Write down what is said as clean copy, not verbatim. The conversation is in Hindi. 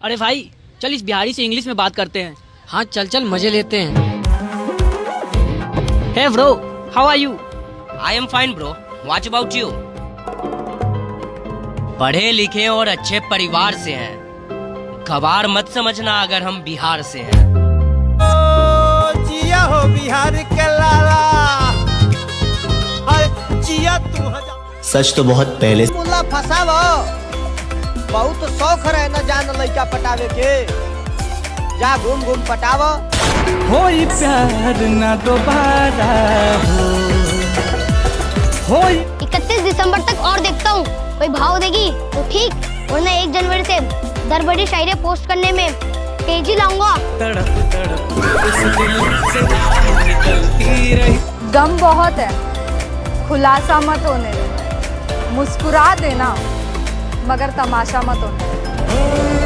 अरे भाई चल इस बिहारी से इंग्लिश में बात करते हैं। हाँ चल चल मजे लेते हैं। Hey bro, how are you? I am fine bro, what about you? पढ़े लिखे और अच्छे परिवार से हैं, गवार मत समझना अगर हम बिहार से हैं। जिया हो बिहार के लाला, जिया तू सच तो बहुत पहले मुल्ला फसावो, बहुत शौक रहे न जान लइका पटावे के, जा घूम घूम पटावो। होई प्यार ना दोबारा हो। 31 दिसंबर तक और देखता हूँ, कोई भाव देगी तो ठीक, वरना 1 जनवरी से दर बड़ी शायरी पोस्ट करने में तेजी लाऊंगा। गम बहुत है, खुलासा मत होने देना, मुस्कुरा देना मगर तमाशा मत होने देना।